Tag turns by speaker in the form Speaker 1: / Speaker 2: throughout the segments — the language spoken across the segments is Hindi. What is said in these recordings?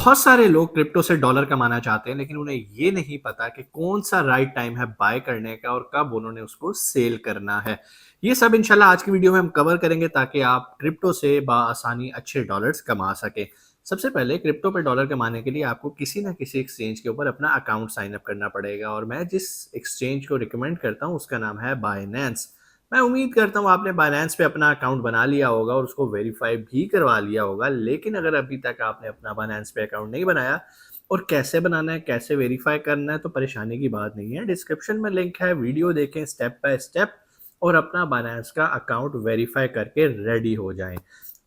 Speaker 1: बहुत सारे लोग क्रिप्टो से डॉलर कमाना चाहते हैं, लेकिन उन्हें ये नहीं पता कि कौन सा राइट टाइम है बाय करने का और कब उन्होंने उसको सेल करना है। ये सब इंशाल्लाह आज की वीडियो में हम कवर करेंगे ताकि आप क्रिप्टो से बाआसानी अच्छे डॉलर्स कमा सकें। सबसे पहले क्रिप्टो पे डॉलर कमाने के लिए आपको किसी ना किसी एक्सचेंज के ऊपर अपना अकाउंट साइन अप करना पड़ेगा और मैं जिस एक्सचेंज को रिकमेंड करता हूँ उसका नाम है बाइनेंस। मैं उम्मीद करता हूँ आपने बाइनेंस पे अपना अकाउंट बना लिया होगा और उसको वेरीफाई भी करवा लिया होगा, लेकिन अगर अभी तक आपने अपना बाइनेंस पे अकाउंट नहीं बनाया और कैसे बनाना है, कैसे वेरीफाई करना है, तो परेशानी की बात नहीं है। डिस्क्रिप्शन में लिंक है, वीडियो देखें स्टेप बाय स्टेप और अपना बाइनेंस का अकाउंट वेरीफाई करके रेडी हो जाएं।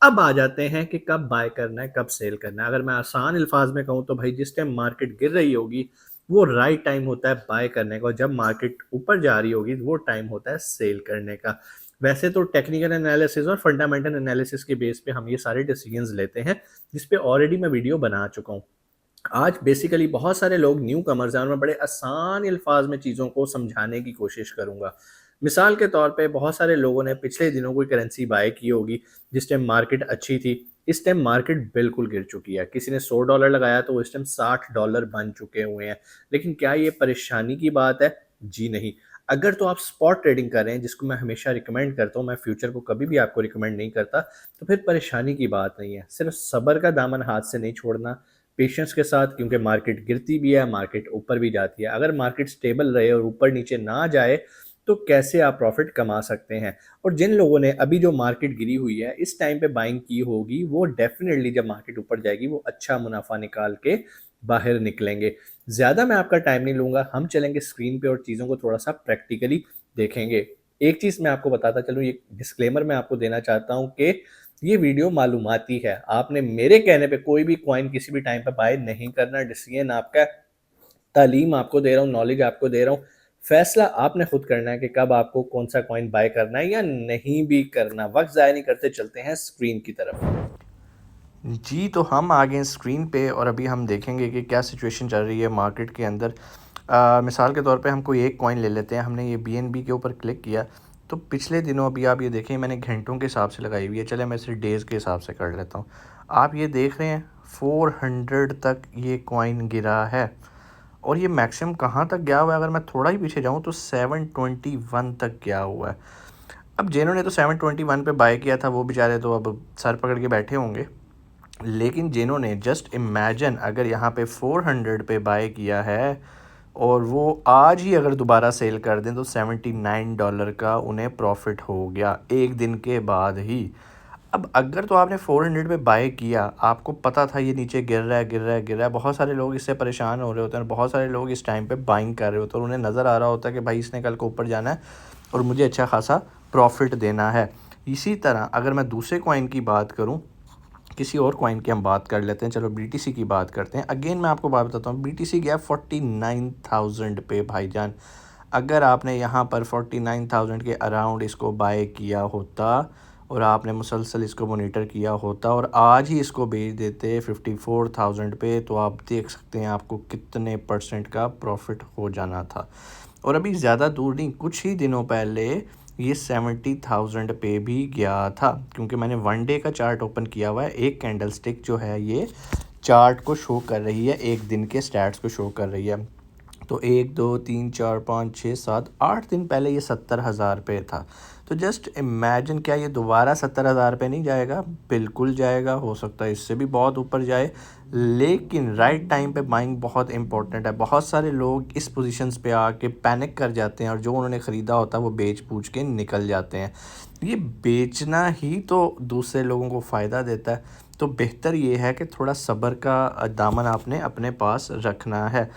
Speaker 1: अब आ जाते हैं कि कब बाय करना है, कब सेल करना है। अगर मैं आसान अल्फाज में कहूँ तो भाई जिस टाइम मार्केट गिर रही होगी वो राइट टाइम होता है बाय करने का, और जब मार्केट ऊपर जा रही होगी वो टाइम होता है सेल करने का। वैसे तो टेक्निकल एनालिसिस और फंडामेंटल एनालिसिस के बेस पे हम ये सारे डिसीजंस लेते हैं, जिस पे ऑलरेडी मैं वीडियो बना चुका हूँ। आज बेसिकली बहुत सारे लोग न्यू कमर्स हैं और मैं बड़े आसान अल्फाज में चीज़ों को समझाने की कोशिश करूंगा। मिसाल के तौर पे बहुत सारे लोगों ने पिछले दिनों कोई करेंसी बाय की होगी जिस टाइम मार्केट अच्छी थी। इस टाइम मार्केट बिल्कुल गिर चुकी है। किसी ने $100 लगाया तो इस टाइम $60 बन चुके हुए हैं। लेकिन क्या ये परेशानी की बात है? जी नहीं। अगर तो आप स्पॉट ट्रेडिंग कर रहे हैं, जिसको मैं हमेशा रिकमेंड करता हूँ, मैं फ्यूचर को कभी भी आपको रिकमेंड नहीं करता, तो फिर परेशानी की बात नहीं है। सिर्फ सब्र का दामन हाथ से नहीं छोड़ना, पेशेंस के साथ, क्योंकि मार्केट गिरती भी है, मार्केट ऊपर भी जाती है। अगर मार्केट स्टेबल रहे और ऊपर नीचे ना जाए तो कैसे आप प्रॉफिट कमा सकते हैं। और जिन लोगों ने अभी जो मार्केट गिरी हुई है इस टाइम पे बाइंग की होगी, वो डेफिनेटली जब मार्केट ऊपर जाएगी वो अच्छा मुनाफा निकाल के बाहर निकलेंगे। ज़्यादा मैं आपका टाइम नहीं लूँगा, हम चलेंगे स्क्रीन पे और चीज़ों को थोड़ा सा प्रैक्टिकली देखेंगे। एक चीज़ मैं आपको बताता चलूँ, ये डिस्क्लेमर मैं आपको देना चाहता हूँ कि ये वीडियो मालूमाती है। आपने मेरे कहने पे कोई भी कॉइन किसी भी टाइम पे बाय नहीं करना। डिसीजन आपका है, तालीम आपको दे रहा हूँ, नॉलेज आपको दे रहा हूँ। फैसला आपने खुद करना है कि कब आपको कौन सा कॉइन बाय करना है या नहीं भी करना। वक्त ज़ाया नहीं करते, चलते हैं स्क्रीन की तरफ।
Speaker 2: जी, तो हम आ गए हैं स्क्रीन पे और अभी हम देखेंगे कि क्या सिचुएशन चल रही है मार्केट के अंदर। मिसाल के तौर पे हम कोई एक कॉइन ले लेते हैं। हमने ये बीएनबी के ऊपर क्लिक किया तो पिछले दिनों अभी आप ये देखें, मैंने घंटों के हिसाब से लगाई हुई है। चले मैं सिर्फ डेज़ के हिसाब से कर लेता हूँ। आप ये देख रहे हैं 400 तक ये कॉइन गिरा है और ये मैक्सिमम कहाँ तक गया हुआ है। अगर मैं थोड़ा ही पीछे जाऊँ तो 721 तक गया हुआ है। अब जिन्होंने तो 721 पे बाय किया था वो बेचारे तो अब सर पकड़ के बैठे होंगे, लेकिन जिन्होंने जस्ट इमेजिन अगर यहाँ पे 400 पे बाय किया है और वो आज ही अगर दोबारा सेल कर दें तो $79 का उन्हें प्रॉफिट हो गया एक दिन के बाद ही। अब अगर तो आपने 400 पे बाय किया, आपको पता था ये नीचे गिर रहा है गिर रहा है गिर रहा है, बहुत सारे लोग इससे परेशान हो रहे होते हैं, बहुत सारे लोग इस टाइम पे बाइंग कर रहे होते हैं और उन्हें नज़र आ रहा होता है कि भाई इसने कल को ऊपर जाना है और मुझे अच्छा खासा प्रॉफिट देना है। इसी तरह अगर मैं दूसरे कॉइन की बात करूँ, किसी और कॉइन की हम बात कर लेते हैं। चलो बीटीसी की बात करते हैं। अगेन मैं आपको बात बताता हूँ, बीटीसी गया 49,000 पे भाईजान। अगर आपने यहाँ पर 49,000 के अराउंड इसको बाय किया होता और आपने मुसलसल इसको मोनीटर किया होता और आज ही इसको बेच देते 54,000 पे, तो आप देख सकते हैं आपको कितने परसेंट का प्रॉफिट हो जाना था। और अभी ज़्यादा दूर नहीं, कुछ ही दिनों पहले ये 70,000 पे भी गया था, क्योंकि मैंने वन डे का चार्ट ओपन किया हुआ है। एक कैंडल स्टिक जो है ये चार्ट को शो कर रही है, एक दिन के स्टैट्स को शो कर रही है। तो 1 2 3 4 5 6 7 8 दिन पहले ये 70,000 पे था। तो जस्ट इमेजिन, क्या ये दोबारा 70,000 पे नहीं जाएगा? बिल्कुल जाएगा, हो सकता है इससे भी बहुत ऊपर जाए, लेकिन राइट टाइम पे बाइंग बहुत इंपॉर्टेंट है। बहुत सारे लोग इस पोजीशंस पे आके पैनिक कर जाते हैं और जो उन्होंने ख़रीदा होता है वो बेच पूछ के निकल जाते हैं। ये बेचना ही तो दूसरे लोगों को फ़ायदा देता है। तो बेहतर ये है कि थोड़ा सब्र का दामन आपने अपने पास रखना है।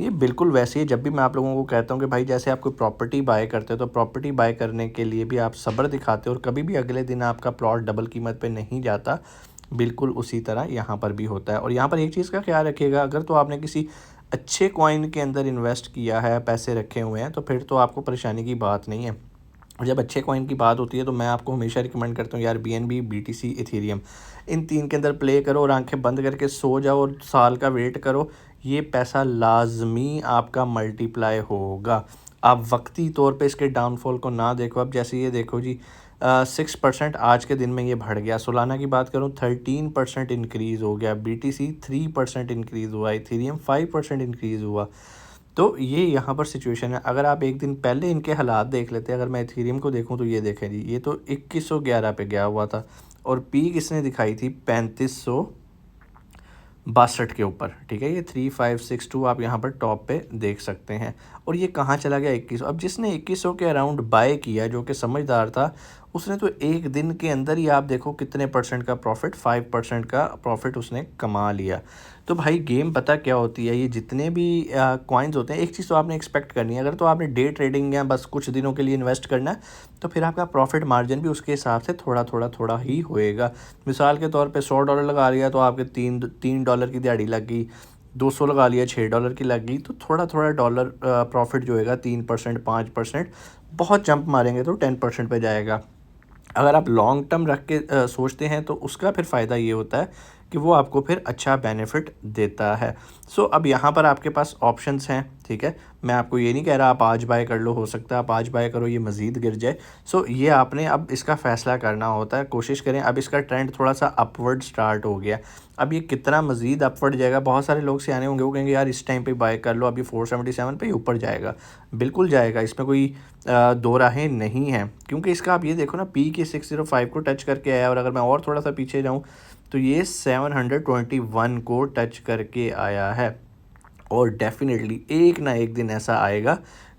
Speaker 2: ये बिल्कुल वैसे ही जब भी मैं आप लोगों को कहता हूँ कि भाई जैसे आप कोई प्रॉपर्टी बाय करते हो तो प्रॉपर्टी बाय करने के लिए भी आप सब्र दिखाते हो और कभी भी अगले दिन आपका प्लॉट डबल कीमत पे नहीं जाता। बिल्कुल उसी तरह यहाँ पर भी होता है। और यहाँ पर एक चीज़ का ख्याल रखिएगा, अगर तो आपने किसी अच्छे कॉइन के अंदर इन्वेस्ट किया है, पैसे रखे हुए हैं, तो फिर तो आपको परेशानी की बात नहीं है। और जब अच्छे कॉइन की बात होती है तो मैं आपको हमेशा रिकमेंड करता हूँ यार, बीएनबी, बीटीसी, इथेरियम, इन तीन के अंदर प्ले करो और आंखें बंद करके सो जाओ और साल का वेट करो। ये पैसा लाजमी आपका मल्टीप्लाई होगा। आप वक्ती तौर पे इसके डाउनफॉल को ना देखो। अब जैसे ये देखो जी, 6% आज के दिन में ये बढ़ गया। सोलाना की बात करूँ 13% इंक्रीज़ हो गया, BTC 3% इंक्रीज़ हुआ, इथेरियम 5% इंक्रीज़ हुआ। तो ये यहाँ पर सिचुएशन है। अगर आप एक दिन पहले इनके हालात देख लेते हैं, अगर मैं इथेरियम को देखूँ तो ये देखें जी, ये तो 2111 पे गया हुआ था और पीक इसने दिखाई थी 3562 के ऊपर, ठीक है। ये 3562 आप यहाँ पर टॉप पे देख सकते हैं। और ये कहाँ चला गया 2100। अब जिसने 2100 के अराउंड बाय किया, जो कि समझदार था, उसने तो एक दिन के अंदर ही आप देखो कितने परसेंट का प्रॉफिट, 5% का प्रॉफिट उसने कमा लिया। तो भाई गेम पता क्या होती है, ये जितने भी कॉइन्स होते हैं, एक चीज़ तो आपने एक्सपेक्ट करनी है। अगर तो आपने डे ट्रेडिंग या बस कुछ दिनों के लिए इन्वेस्ट करना है, तो फिर आपका प्रॉफिट मार्जिन भी उसके हिसाब से थोड़ा ही होएगा। मिसाल के तौर पे $100 लगा लिया तो आपके तीन डॉलर की दिहाड़ी लग गई, 200 लगा लिया $6 की लग गई, तो थोड़ा डॉलर प्रॉफिट जो होगा 3% 5%, बहुत जंप मारेंगे तो 10% पे जाएगा। अगर आप लॉन्ग टर्म रख के सोचते हैं तो उसका फिर फ़ायदा ये होता है कि वो आपको फिर अच्छा बेनिफिट देता है। सो अब यहाँ पर आपके पास ऑप्शंस हैं, ठीक है। मैं आपको ये नहीं कह रहा आप आज बाय कर लो, हो सकता है आप आज बाय करो ये मज़ीद गिर जाए। सो ये आपने अब इसका फ़ैसला करना होता है। कोशिश करें, अब इसका ट्रेंड थोड़ा सा अपवर्ड स्टार्ट हो गया, अब ये कितना मज़ीद अपवर्ड जाएगा। बहुत सारे लोग सियाने होंगे, वो कहेंगे यार इस टाइम पे बाय कर लो, अभी 477 पे ही ऊपर जाएगा। बिल्कुल जाएगा, इसमें कोई दो राहें नहीं हैं, क्योंकि इसका आप ये देखो ना, पी के 605 को टच करके आया, और अगर मैं और थोड़ा सा पीछे जाऊँ तो ये 721 को टच करके आया है। और डेफिनेटली एक ना एक दिन ऐसा आएगा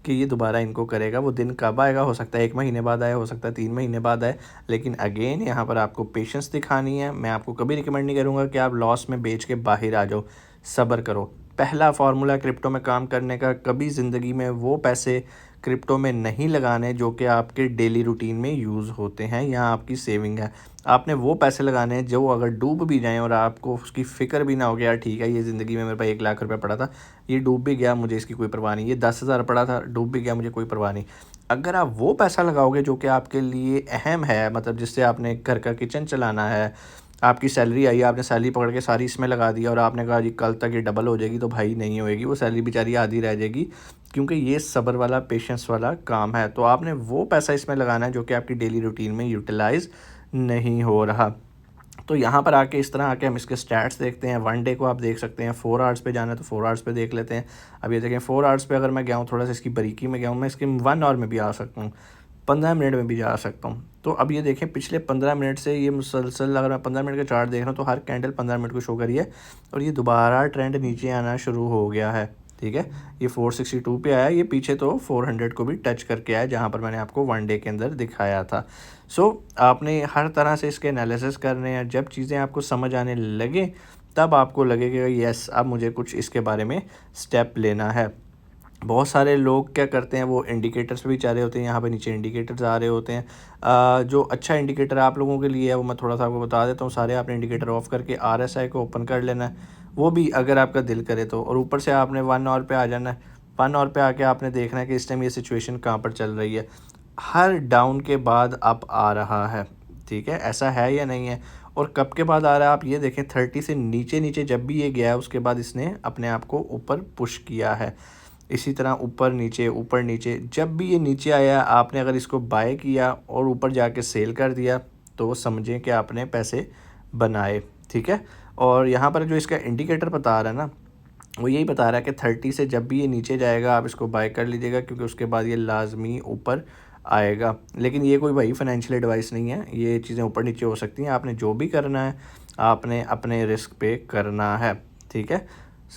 Speaker 2: कि ये दोबारा इनको करेगा। वो दिन कब आएगा, हो सकता है 1 महीने बाद आए, हो सकता है 3 महीने बाद आए, लेकिन अगेन यहाँ पर आपको पेशेंस दिखानी है। मैं आपको कभी रिकमेंड नहीं करूँगा कि आप लॉस में बेच के बाहर आ जाओ, सब्र करो। पहला फार्मूला क्रिप्टो में काम करने का, कभी ज़िंदगी में वो पैसे क्रिप्टो में नहीं लगाने जो कि आपके डेली रूटीन में यूज़ होते हैं या आपकी सेविंग है। आपने वो पैसे लगाने हैं जो अगर डूब भी जाएँ और आपको उसकी फ़िक्र भी ना हो, गया ठीक है ये ज़िंदगी में मेरे पास 1 लाख रुपया पड़ा था, ये डूब भी गया, मुझे इसकी कोई परवाह नहीं। ये 10,000 पड़ा था, डूब भी गया, मुझे कोई परवाह नहीं। अगर आप वो पैसा लगाओगे जो कि आपके लिए अहम है, मतलब जिससे आपने घर का किचन चलाना है, आपकी सैलरी आई, आपने सैलरी पकड़ के सारी इसमें लगा दी और आपने कहा जी कल तक ये डबल हो जाएगी, तो भाई नहीं होएगी, वो सैलरी बेचारी आधी रह जाएगी, क्योंकि ये सब्र वाला, पेशेंस वाला काम है। तो आपने वो पैसा इसमें लगाना है जो कि आपकी डेली रूटीन में यूटिलाइज़ नहीं हो रहा। तो यहाँ पर आके इस तरह आके हम इसके स्टैट्स देखते हैं। 1 डे को आप देख सकते हैं, 4 आवर्स पे जाना है तो 4 आवर्स पे देख लेते हैं। अब ये देखें 4 आवर्स पे अगर मैं गया हूँ, थोड़ा सा इसकी बारीकी में गया हूँ, मैं इसके 1 आवर में भी आ सकता हूँ, 15 मिनट में भी जा सकता हूँ। तो अब ये देखें पिछले 15 मिनट से ये मुसलसल, अगर मैं 15 मिनट का चार्ट देख रहा हूँ तो हर कैंडल 15 मिनट को शो करी है और ये दोबारा ट्रेंड नीचे आना शुरू हो गया है, ठीक है। ये 462 पे आया, ये पीछे तो 400 को भी टच करके आया, जहाँ पर मैंने आपको 1 डे के अंदर दिखाया था। सो आपने हर तरह से इसके एनालिसिस करने हैं। जब चीज़ें आपको समझ आने लगे तब आपको लगेगा यस अब मुझे कुछ इसके बारे में स्टेप लेना है। बहुत सारे लोग क्या करते हैं, वो इंडिकेटर्स पे भी चाह रहे होते हैं, यहाँ पे नीचे इंडिकेटर्स आ रहे होते हैं। जो अच्छा इंडिकेटर आप लोगों के लिए है वो मैं थोड़ा सा आपको बता देता हूँ। सारे आपने इंडिकेटर ऑफ करके RSI को ओपन कर लेना है, वो भी अगर आपका दिल करे तो, और ऊपर से आपने 1 आवर पे आ जाना है। 1 आवर पे आके आपने देखना है कि इस टाइम ये सिचुएशन कहाँ पर चल रही है। हर डाउन के बाद अप आ रहा है, ठीक है, ऐसा है या नहीं है, और कब के बाद आ रहा है आप ये देखें। 30 से नीचे जब भी ये गया है उसके बाद इसने अपने आप को ऊपर पुश किया है। इसी तरह ऊपर नीचे जब भी ये नीचे आया, आपने अगर इसको बाय किया और ऊपर जाके सेल कर दिया तो समझें कि आपने पैसे बनाए, ठीक है। और यहाँ पर जो इसका इंडिकेटर बता रहा है ना, वो यही बता रहा है कि 30 से जब भी ये नीचे जाएगा आप इसको बाय कर लीजिएगा, क्योंकि उसके बाद ये लाजमी ऊपर आएगा। लेकिन ये कोई भाई फाइनेंशियल एडवाइस नहीं है, ये चीज़ें ऊपर नीचे हो सकती हैं। आपने जो भी करना है आपने अपने रिस्क पे करना है, ठीक है।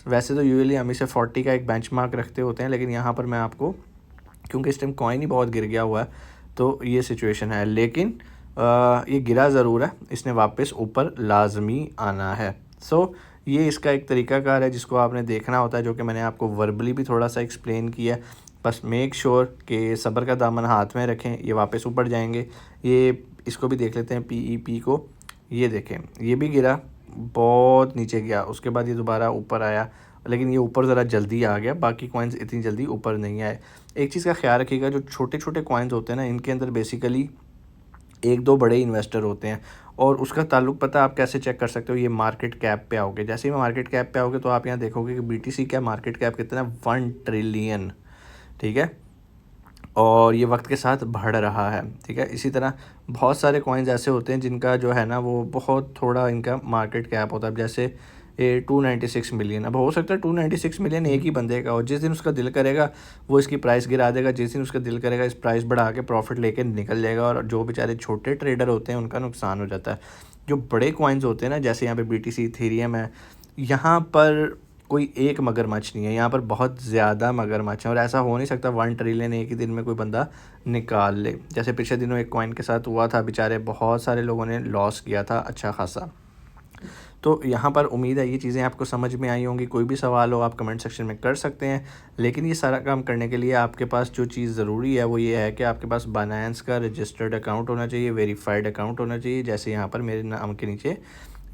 Speaker 2: वैसे तो यूजुअली हम इसे 40 का एक बेंचमार्क रखते होते हैं, लेकिन यहाँ पर मैं आपको, क्योंकि इस टाइम कॉइन ही बहुत गिर गया हुआ है तो ये सिचुएशन है, लेकिन ये गिरा ज़रूर है, इसने वापस ऊपर लाजमी आना है। सो ये इसका एक तरीकाकार है जिसको आपने देखना होता है, जो कि मैंने आपको वर्बली भी थोड़ा सा एक्सप्लेन किया। बस मेक श्योर कि सब्र का दामन हाथ में रखें, ये वापस ऊपर जाएंगे। ये इसको भी देख लेते हैं PEP को, ये देखें ये भी गिरा, बहुत नीचे गया, उसके बाद ये दोबारा ऊपर आया, लेकिन ये ऊपर ज़रा जल्दी आ गया, बाकी कॉइन्स इतनी जल्दी ऊपर नहीं आए। एक चीज़ का ख्याल रखिएगा, जो छोटे छोटे कॉइन्स होते हैं ना, इनके अंदर बेसिकली 1-2 बड़े इन्वेस्टर होते हैं, और उसका ताल्लुक पता है आप कैसे चेक कर सकते हो, ये मार्केट कैप पे आओगे। जैसे ही मार्केट कैप पे आओगे तो आप यहाँ देखोगे कि BTC का मार्केट कैप कितना है, 1 ट्रिलियन, ठीक है। और ये वक्त के साथ बढ़ रहा है, ठीक है। इसी तरह बहुत सारे कॉइन्स ऐसे होते हैं जिनका जो है ना वो बहुत थोड़ा इनका मार्केट कैप होता है। अब जैसे ये 296 मिलियन, अब हो सकता है 296 मिलियन एक ही बंदे का हो। जिस दिन उसका दिल करेगा वो इसकी प्राइस गिरा देगा, जिस दिन उसका दिल करेगा इस प्राइस बढ़ा के प्रॉफिट लेके निकल जाएगा, और जो बेचारे छोटे ट्रेडर होते हैं उनका नुकसान हो जाता है। जो बड़े कॉइन्स होते हैं ना, जैसे यहाँ पे BTC इथेरियम है, यहाँ पर कोई एक मगरमच्छ नहीं है, यहाँ पर बहुत ज़्यादा मगरमच्छ हैं, और ऐसा हो नहीं सकता 1 ट्रिलियन एक ही दिन में कोई बंदा निकाल ले। जैसे पिछले दिनों एक कॉइन के साथ हुआ था, बेचारे बहुत सारे लोगों ने लॉस किया था अच्छा खासा। तो यहाँ पर उम्मीद है ये चीज़ें आपको समझ में आई होंगी। कोई भी सवाल हो आप कमेंट सेक्शन में कर सकते हैं, लेकिन ये सारा काम करने के लिए आपके पास जो चीज़ ज़रूरी है वो ये है कि आपके पास बाइनेंस का रजिस्टर्ड अकाउंट होना चाहिए, वेरीफाइड अकाउंट होना चाहिए, जैसे यहाँ पर मेरे नाम के नीचे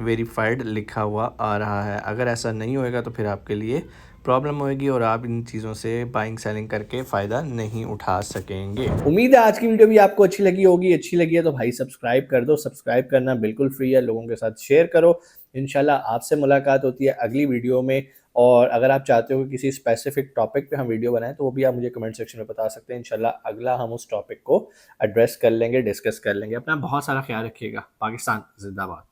Speaker 2: वेरीफाइड लिखा हुआ आ रहा है। अगर ऐसा नहीं होएगा तो फिर आपके लिए प्रॉब्लम होएगी और आप इन चीज़ों से बाइंग सेलिंग करके फ़ायदा नहीं उठा सकेंगे।
Speaker 1: उम्मीद है आज की वीडियो भी आपको अच्छी लगी होगी। अच्छी लगी है तो भाई सब्सक्राइब कर दो। सब्सक्राइब करना बिल्कुल फ्री है, लोगों के साथ शेयर करो। इंशाल्लाह आपसे मुलाकात होती है अगली वीडियो में। और अगर आप चाहते हो कि किसी स्पेसिफिक टॉपिक पे हम वीडियो बनाएं तो वो भी आप मुझे कमेंट सेक्शन में बता सकते हैं। इंशाल्लाह अगला हम उस टॉपिक को एड्रेस कर लेंगे, डिस्कस कर लेंगे। अपना बहुत सारा ख्याल रखिएगा। पाकिस्तान जिंदाबाद।